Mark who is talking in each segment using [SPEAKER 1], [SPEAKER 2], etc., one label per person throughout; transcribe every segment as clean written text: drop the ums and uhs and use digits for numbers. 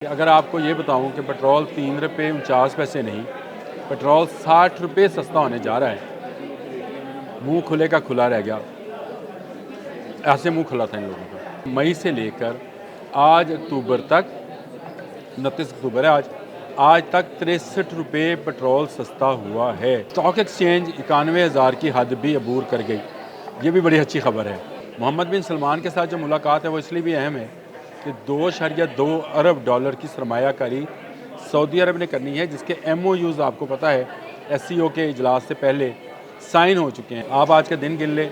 [SPEAKER 1] अगर आपको ये बताऊं कि पेट्रोल 3 रुपये 49 पैसे नहीं, पेट्रोल 60 रुपये सस्ता होने जा रहा है। मुंह खुले का खुला रह गया, ऐसे मुंह खुला था इन लोगों का। मई से लेकर आज अक्टूबर तक, 29 अक्टूबर है आज तक 63 रुपये पेट्रोल सस्ता हुआ है। स्टॉक एक्सचेंज 91,000 की हद भी अबूर कर गई। ये भी बड़ी अच्छी खबर है। मोहम्मद बिन सलमान के साथ जो मुलाकात है वो इसलिए भी अहम है कि 2.2 अरब डॉलर की सरमायाकारी सऊदी अरब ने करनी है, जिसके MOUs आपको पता है SCO के इजलास से पहले साइन हो चुके हैं। आप आज का दिन गिन ले,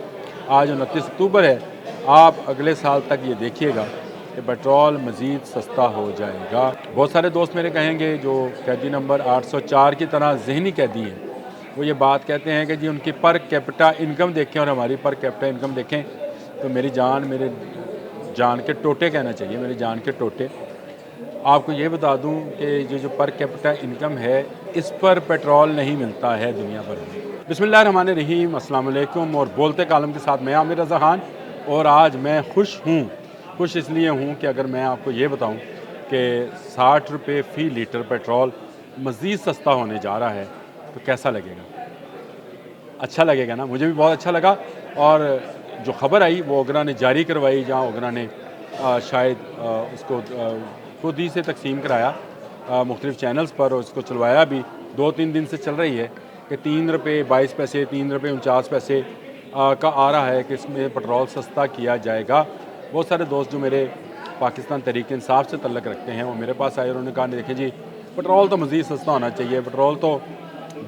[SPEAKER 1] आज 29 अक्टूबर है, आप अगले साल तक ये देखिएगा कि पेट्रोल मज़ीद सस्ता हो जाएगा। बहुत सारे दोस्त मेरे कहेंगे जो कैदी नंबर 804 की तरह जहनी कैदी हैं, वो ये बात कहते हैं कि जी उनकी पर कैपिटा इनकम देखें और हमारी पर कैपिटा इनकम देखें तो मेरे जान के टोटे कहना चाहिए, मेरे जान के टोटे। आपको ये बता दूं कि ये जो पर कैपिटा इनकम है, इस पर पेट्रोल नहीं मिलता है दुनिया भर में। बिस्मिल्लाहिर्रहमानिर्रहीम, अस्सलाम वालेकुम। और बोलते कालम के साथ मैं आमिर रज़ा खान। और आज मैं खुश इसलिए हूँ कि अगर मैं आपको ये बताऊँ कि 60 रुपये फ़ी लीटर पेट्रोल मज़ीद सस्ता होने जा रहा है तो कैसा लगेगा? अच्छा लगेगा ना? मुझे भी बहुत अच्छा लगा। और जो ख़बर आई वो ओगरा ने जारी करवाई, जहाँ ओगरा ने शायद उसको खुद ही से तकसीम कराया मुख्तलिफ़ चैनल्स पर, और उसको चलवाया भी 2-3 दिन से चल रही है कि 3 रुपये 22 पैसे 3 रुपये 49 पैसे का आ रहा है कि इसमें पेट्रोल सस्ता किया जाएगा। बहुत सारे दोस्त जो मेरे पाकिस्तान तहरीक इंसाफ से तल्लक़ रखते हैं वो मेरे पास आए और उन्होंने कहा देखें जी पेट्रोल तो मज़ीद सस्ता होना चाहिए, पेट्रोल तो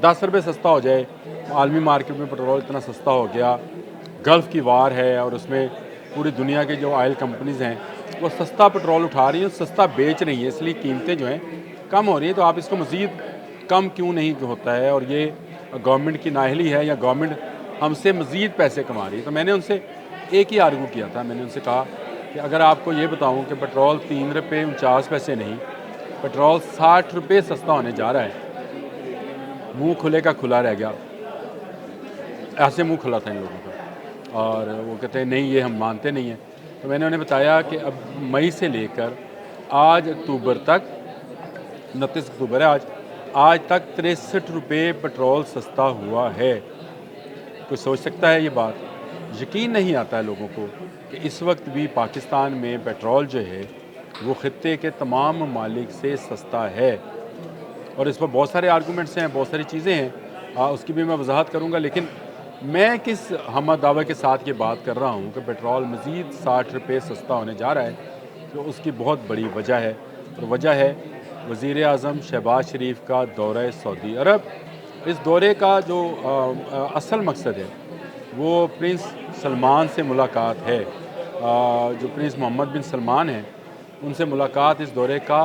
[SPEAKER 1] 10 रुपये सस्ता हो जाए। आलमी मार्केट में पेट्रोल इतना सस्ता हो गया, गल्फ़ की वार है और उसमें पूरी दुनिया के जो ऑयल कंपनीज़ हैं वो सस्ता पेट्रोल उठा रही हैं, सस्ता बेच रही हैं, इसलिए कीमतें जो हैं कम हो रही हैं। तो आप इसको मज़ीद कम क्यों नहीं होता है? और ये गवर्नमेंट की नाअहली है या गवर्नमेंट हमसे मज़ीद पैसे कमा रही है? तो मैंने उनसे एक ही आर्गू किया था। मैंने उनसे कहा कि अगर आपको ये बताऊं कि पेट्रोल 3 रुपये 49 पैसे नहीं, पेट्रोल 60 रुपये सस्ता होने जा रहा है। मुंह खुले का खुला रह गया, ऐसे मुंह खुला था इन लोगों का। और वो कहते हैं नहीं, ये हम मानते नहीं हैं। तो मैंने उन्हें बताया कि अब मई से लेकर आज अक्टूबर तक, 29 अक्टूबर है आज तक 63 रुपये पेट्रोल सस्ता हुआ है। कोई सोच सकता है ये बात? यकीन नहीं आता है लोगों को कि इस वक्त भी पाकिस्तान में पेट्रोल जो है वो ख़ित्ते के तमाम ममालिक से सस्ता है। और इस पर बहुत सारे आर्गूमेंट्स हैं, बहुत सारी चीज़ें हैं, उसकी भी मैं वजाहत करूँगा। लेकिन मैं किस हमद दावे के साथ ये बात कर रहा हूँ कि पेट्रोल मज़ीद 60 रुपये सस्ता होने जा रहा है, तो उसकी बहुत बड़ी वजह है। और वजह है वज़ीर आज़म शहबाज शरीफ का दौरा सऊदी अरब। इस दौरे का जो असल मकसद है वो प्रिंस सलमान से मुलाकात है। जो प्रिंस मोहम्मद बिन सलमान हैं उनसे मुलाकात इस दौरे का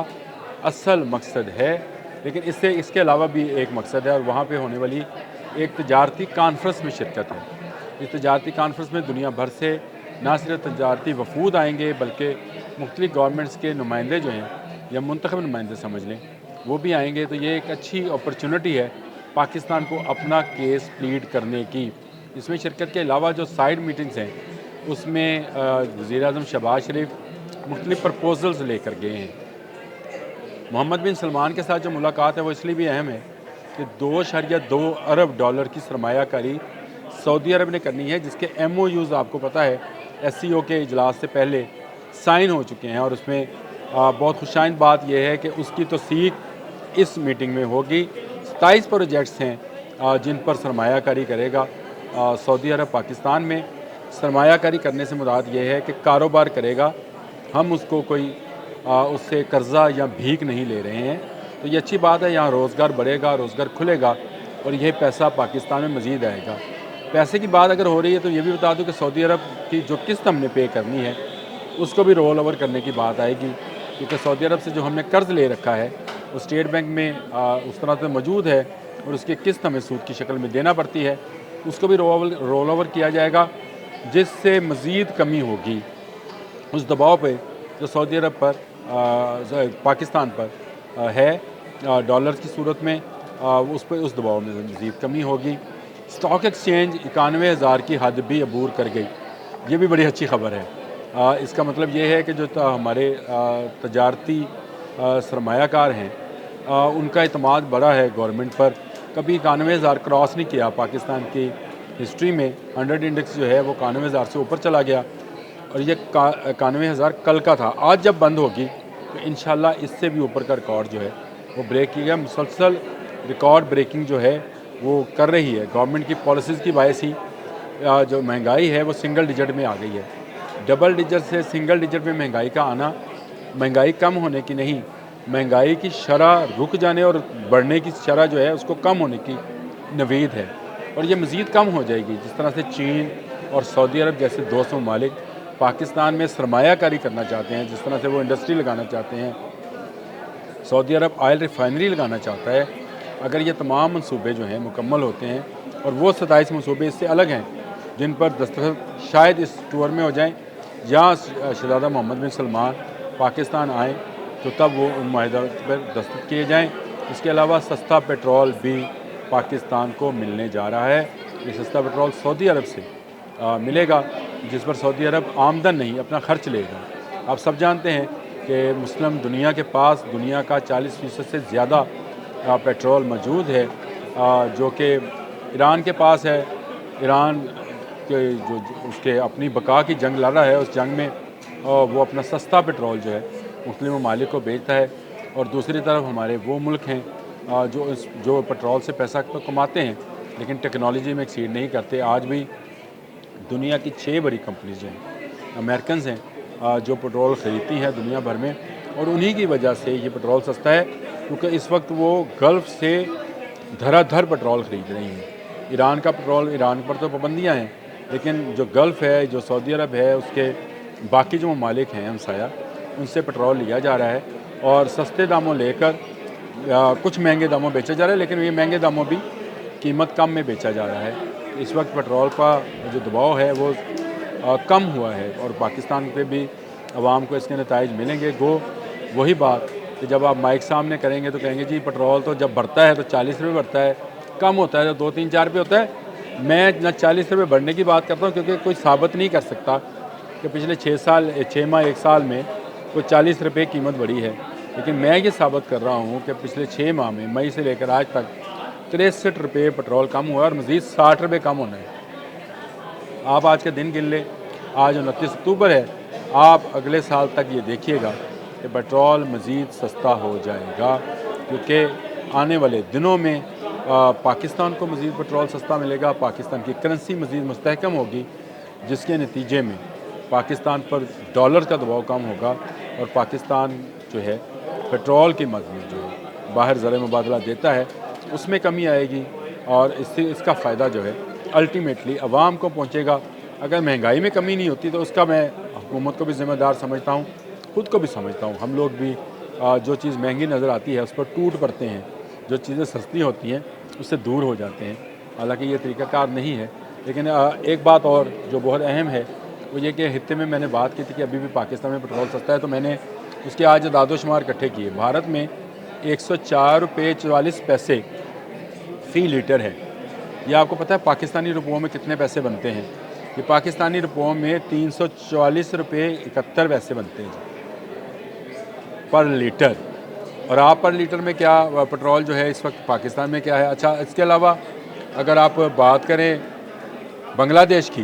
[SPEAKER 1] असल मकसद है। लेकिन इसके अलावा भी एक मकसद है, और वहाँ पे होने वाली एक तजारती कॉन्फ्रेंस में शिरकत है। इस तजारती कॉन्फ्रेंस में दुनिया भर से ना सिर्फ तजारती वफूद आएंगे बल्कि मुख्तलिफ़ गवर्नमेंट्स के नुमाइंदे जो हैं या मुंतखब नुमाइंदे समझ लें वो भी आएंगे। तो ये एक अच्छी अपॉर्चुनिटी है पाकिस्तान को अपना केस प्लीड करने की। इसमें शिरकत के अलावा जो साइड मीटिंग्स हैं उसमें वज़ीर आज़म शहबाज शरीफ मुख्तलिफ़ प्रपोजल्स लेकर गए हैं। मोहम्मद बिन सलमान के साथ जो मुलाकात है वो इसलिए भी अहम है कि 2.2 अरब डॉलर की सरमायाकारी सऊदी अरब ने करनी है, जिसके MOUs आपको पता है SCO के इजलास से पहले साइन हो चुके हैं। और उसमें बहुत खुशाइंद बात यह है कि उसकी तौसीक इस मीटिंग में होगी। 27 प्रोजेक्ट्स हैं जिन पर सरमायाकारी करेगा सऊदी अरब। पाकिस्तान में सरमायाकारी करने से मुराद ये है कि कारोबार करेगा, हम उसको कोई उससे कर्ज़ा या भीख नहीं ले रहे हैं। तो ये अच्छी बात है, यहाँ रोज़गार बढ़ेगा, रोज़गार खुलेगा और यह पैसा पाकिस्तान में मज़ीद आएगा। पैसे की बात अगर हो रही है तो ये भी बता दूं कि सऊदी अरब की जो किस्त हमने पे करनी है उसको भी रोल ओवर करने की बात आएगी, क्योंकि सऊदी अरब से जो हमने कर्ज़ ले रखा है वो स्टेट बैंक में उस तरह से मौजूद है और उसकी किस्त हमें सूद की शक्ल में देना पड़ती है। उसको भी रोल ओवर किया जाएगा, जिससे मज़ीद कमी होगी उस दबाव पे जो सऊदी अरब पर पाकिस्तान पर है डॉलर्स की सूरत में। उस दबाव में मज़ीद कमी होगी। स्टॉक एक्सचेंज 91,000 की हद भी अबूर कर गई। ये भी बड़ी अच्छी खबर है। इसका मतलब ये है कि जो हमारे तजारती सरमायाकार हैं उनका इतमाद बड़ा है गवर्नमेंट पर। कभी 91,000 क्रॉस नहीं किया पाकिस्तान की हिस्ट्री में। 100 इंडेक्स जो है वो 91,000 से ऊपर चला गया और ये 91,000 कल का था। आज जब बंद होगी तो इंशाल्लाह इससे भी ऊपर का रिकॉर्ड जो है वो ब्रेक किया। मुसलसल रिकॉर्ड ब्रेकिंग जो है वो कर रही है गवर्नमेंट की पॉलिसीज़ की वजह से। जो महंगाई है वो सिंगल डिजिट में आ गई है। डबल डिजिट से सिंगल डिजिट में महंगाई का आना महंगाई कम होने की नहीं, महंगाई की शरह रुक जाने और बढ़ने की शरह जो है उसको कम होने की नवीद है और ये मज़ीद कम हो जाएगी। जिस तरह से चीन और सऊदी अरब जैसे दोस्त ममालिक पाकिस्तान में सरमायाकारी करना चाहते हैं, जिस तरह से वो इंडस्ट्री लगाना चाहते हैं, सऊदी अरब ऑयल रिफाइनरी लगाना चाहता है, अगर ये तमाम मंसूबे जो हैं मुकम्मल होते हैं और वो 27 मंसूबे इससे अलग हैं जिन पर दस्तखत शायद इस टूर में हो जाएं या शहज़ादा मोहम्मद बिन सलमान पाकिस्तान आए तो तब वो उन माहिदा पर दस्तखत किए जाएं। इसके अलावा सस्ता पेट्रोल भी पाकिस्तान को मिलने जा रहा है। ये सस्ता पेट्रोल सऊदी अरब से मिलेगा जिस पर सऊदी अरब आमदन नहीं अपना खर्च लेगा। आप सब जानते हैं कि मुस्लिम दुनिया के पास दुनिया का 40% से ज़्यादा पेट्रोल मौजूद है जो कि ईरान के पास है। ईरान के जो उसके अपनी बका की जंग लड़ रहा है, उस जंग में वो अपना सस्ता पेट्रोल जो है मुस्लिम ममालिक को बेचता है और दूसरी तरफ हमारे वो मुल्क हैं जो पेट्रोल से पैसा तो कमाते हैं लेकिन टेक्नोलॉजी में एक्सीड नहीं करते। आज भी दुनिया की 6 बड़ी कंपनीज हैं, अमेरिकन हैं जो पेट्रोल ख़रीदती हैं दुनिया भर में और उन्हीं की वजह से ये पेट्रोल सस्ता है क्योंकि इस वक्त वो गल्फ़ से धराधर पेट्रोल ख़रीद रही हैं। ईरान का पेट्रोल, ईरान पर तो पाबंदियाँ हैं लेकिन जो गल्फ़ है, जो सऊदी अरब है, उसके बाकी जो ममालिक हैं हमसाया, उनसे पेट्रोल लिया जा रहा है और सस्ते दामों लेकर कुछ महंगे दामों बेचा जा रहा है लेकिन ये महंगे दामों भी कीमत कम में बेचा जा रहा है। इस वक्त पेट्रोल का जो दबाव है वो कम हुआ है और पाकिस्तान पे भी आवाम को इसके नताइज मिलेंगे। गो वही बात कि जब आप माइक सामने करेंगे तो कहेंगे जी पेट्रोल तो जब बढ़ता है तो 40 रुपये बढ़ता है, कम होता है तो 2-3-4 रुपये होता है। मैं न 40 रुपये बढ़ने की बात करता हूँ क्योंकि कोई साबित नहीं कर सकता कि पिछले 6 माह 1 साल में कोई 40 रुपये कीमत बढ़ी है, लेकिन मैं ये साबित कर रहा हूँ कि पिछले 6 माह में मई से लेकर आज तक 63 रुपये पेट्रोल कम हुआ और मज़ीद 60 रुपये कम होना है। आप आज के दिन गिन लें, आज 29 अक्टूबर है, आप अगले साल तक ये देखिएगा कि पेट्रोल मज़ीद सस्ता हो जाएगा क्योंकि आने वाले दिनों में पाकिस्तान को मज़ीद पेट्रोल सस्ता मिलेगा, पाकिस्तान की करेंसी मज़ीद मुस्तहकम होगी जिसके नतीजे में पाकिस्तान पर डॉलर का दबाव कम होगा और पाकिस्तान जो है पेट्रोल की मज़ीद जो है बाहर ज़र मुबादला देता है उसमें कमी आएगी और इससे इसका फ़ायदा जो है अल्टीमेटली आवाम को पहुँचेगा। अगर महंगाई में कमी नहीं होती तो उसका मैं हुकूमत को भी ज़िम्मेदार समझता हूँ, ख़ुद को भी समझता हूँ। हम लोग भी जो चीज़ महंगी नज़र आती है उस पर टूट पड़ते हैं, जो चीज़ें सस्ती होती हैं उससे दूर हो जाते हैं। हालांकि ये तरीक़ाकार नहीं है लेकिन एक बात और जो बहुत अहम है वो ये कि हित्ते में मैंने बात की थी कि अभी भी पाकिस्तान में पेट्रोल सस्ता है तो मैंने उसके आज दादोशुमार इकट्ठे किए। भारत में 104 रुपये 44 पैसे फ़ी लीटर है। ये आपको पता है पाकिस्तानी रुपयों में कितने पैसे बनते हैं? ये पाकिस्तानी रुपयों में 344 रुपये 71 पैसे बनते हैं पर लीटर। और आप पर लीटर में क्या पेट्रोल जो है इस वक्त पाकिस्तान में क्या है? अच्छा, इसके अलावा अगर आप बात करें बांग्लादेश की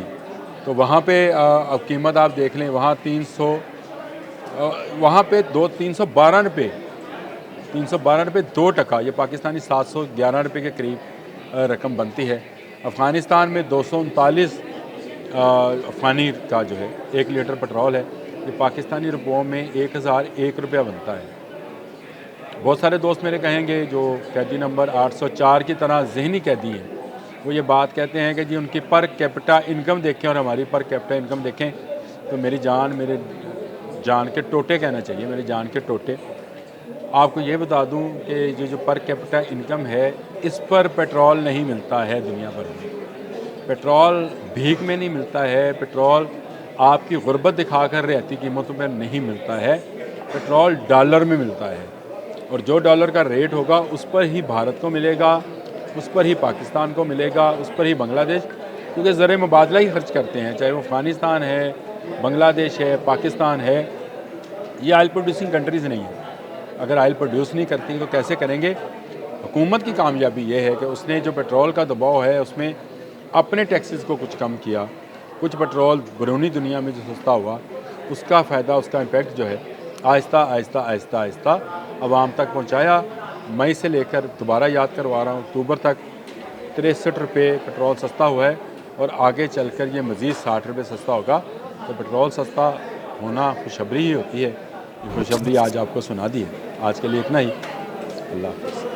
[SPEAKER 1] तो वहाँ पे अब कीमत आप देख लें, वहाँ 312 रुपये 2 टका, ये पाकिस्तानी 711 रुपये के करीब रकम बनती है। अफ़गानिस्तान में 239 अफ़गानी का जो है 1 लीटर पेट्रोल है, ये पाकिस्तानी रुपयों में 1001 रुपया बनता है। बहुत सारे दोस्त मेरे कहेंगे जो कैदी नंबर 804 की तरह जहनी कैदी हैं, वो ये बात कहते हैं कि जी उनकी पर कैपिटा इनकम देखें और हमारी पर कैपिटा इनकम देखें तो मेरे जान के टोटे कहना चाहिए, मेरी जान के टोटे। आपको ये बता दूं कि जो पर कैपिटा इनकम है इस पर पेट्रोल नहीं मिलता है दुनिया भर में। पेट्रोल भीख में नहीं मिलता है, पेट्रोल आपकी गुर्बत दिखाकर रियायती कीमतों पर नहीं मिलता है, पेट्रोल डॉलर में मिलता है और जो डॉलर का रेट होगा उस पर ही भारत को मिलेगा, उस पर ही पाकिस्तान को मिलेगा, उस पर ही बांग्लादेश, क्योंकि ज़र मुबादला ही खर्च करते हैं, चाहे वो अफ़गानिस्तान है, बांग्लादेश है, पाकिस्तान है, ये ऑयल प्रोड्यूसिंग कंट्रीज़ नहीं है। अगर ऑयल प्रोड्यूस नहीं करती तो कैसे करेंगे। हुकूमत की कामयाबी ये है कि उसने जो पेट्रोल का दबाव है उसमें अपने टैक्सेस को कुछ कम किया। कुछ पेट्रोल बैरूनी दुनिया में जो सस्ता हुआ उसका फ़ायदा, उसका इम्पेक्ट जो है आहिस्ता आहिस्ता आहिस्ता आहिस्ता आवाम तक पहुँचाया। मई से लेकर दोबारा याद करवा रहा हूँ, अक्टूबर तक 63 रुपये पेट्रोल सस्ता हुआ है और आगे चलकर ये मज़ीद 60 रुपये सस्ता होगा। तो पेट्रोल सस्ता होना खुशखबरी ही होती है। ये खुशखबरी आज आपको सुना दी है। आज के लिए इतना ही। अल्लाह हाफ़िज़।